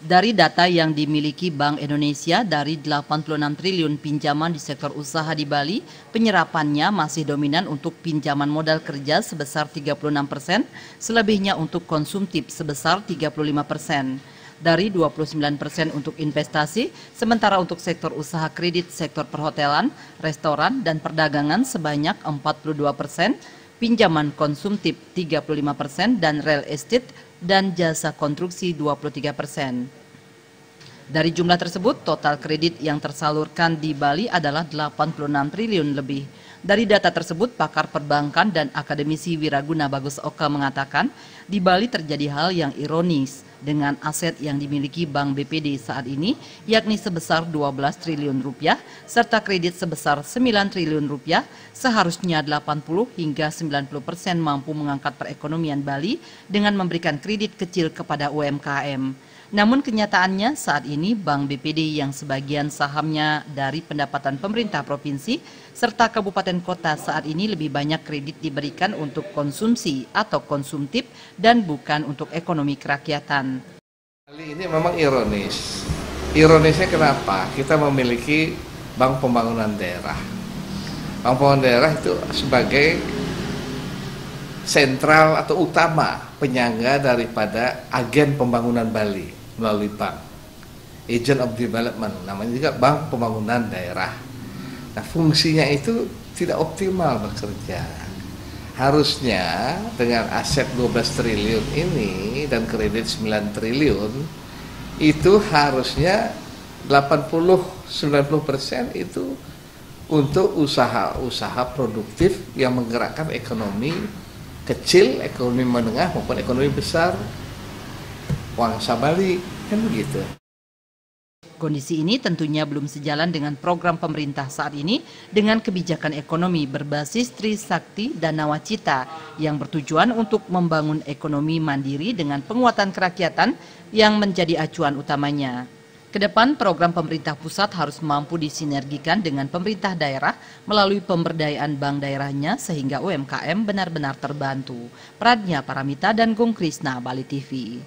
Dari data yang dimiliki Bank Indonesia, dari 86 triliun pinjaman di sektor usaha di Bali, penyerapannya masih dominan untuk pinjaman modal kerja sebesar 36%, selebihnya untuk konsumtif sebesar 35%. Dari 29% untuk investasi, sementara untuk sektor usaha kredit, sektor perhotelan, restoran, dan perdagangan sebanyak 42%, pinjaman konsumtif 35%, dan real estate dan jasa konstruksi 23%. Dari jumlah tersebut, total kredit yang tersalurkan di Bali adalah 86 triliun lebih. Dari data tersebut, pakar perbankan dan akademisi Wiraguna Bagus Oka mengatakan, di Bali terjadi hal yang ironis dengan aset yang dimiliki Bank BPD saat ini, yakni sebesar 12 triliun rupiah, serta kredit sebesar 9 triliun rupiah, seharusnya 80 hingga 90% mampu mengangkat perekonomian Bali dengan memberikan kredit kecil kepada UMKM. Namun kenyataannya saat ini Bank BPD yang sebagian sahamnya dari pendapatan pemerintah provinsi serta kabupaten kota saat ini lebih banyak kredit diberikan untuk konsumsi atau konsumtif dan bukan untuk ekonomi kerakyatan. Kali ini memang ironis. Ironisnya kenapa? Kita memiliki Bank Pembangunan Daerah. Bank Pembangunan Daerah itu sebagai sentral atau utama penyangga daripada agen pembangunan Bali melalui bank, agent of development, namanya juga Bank Pembangunan Daerah. Nah, fungsinya itu tidak optimal bekerja. Harusnya dengan aset 12 triliun ini dan kredit 9 triliun itu harusnya 80-90% itu untuk usaha-usaha produktif yang menggerakkan ekonomi kecil, ekonomi menengah maupun ekonomi besar bangsa Bali, kan begitu. Kondisi ini tentunya belum sejalan dengan program pemerintah saat ini dengan kebijakan ekonomi berbasis Trisakti dan Nawacita yang bertujuan untuk membangun ekonomi mandiri dengan penguatan kerakyatan yang menjadi acuan utamanya. Kedepan program pemerintah pusat harus mampu disinergikan dengan pemerintah daerah melalui pemberdayaan bank daerahnya sehingga UMKM benar-benar terbantu. Pradnya Paramita dan Gung Krisna, Bali TV.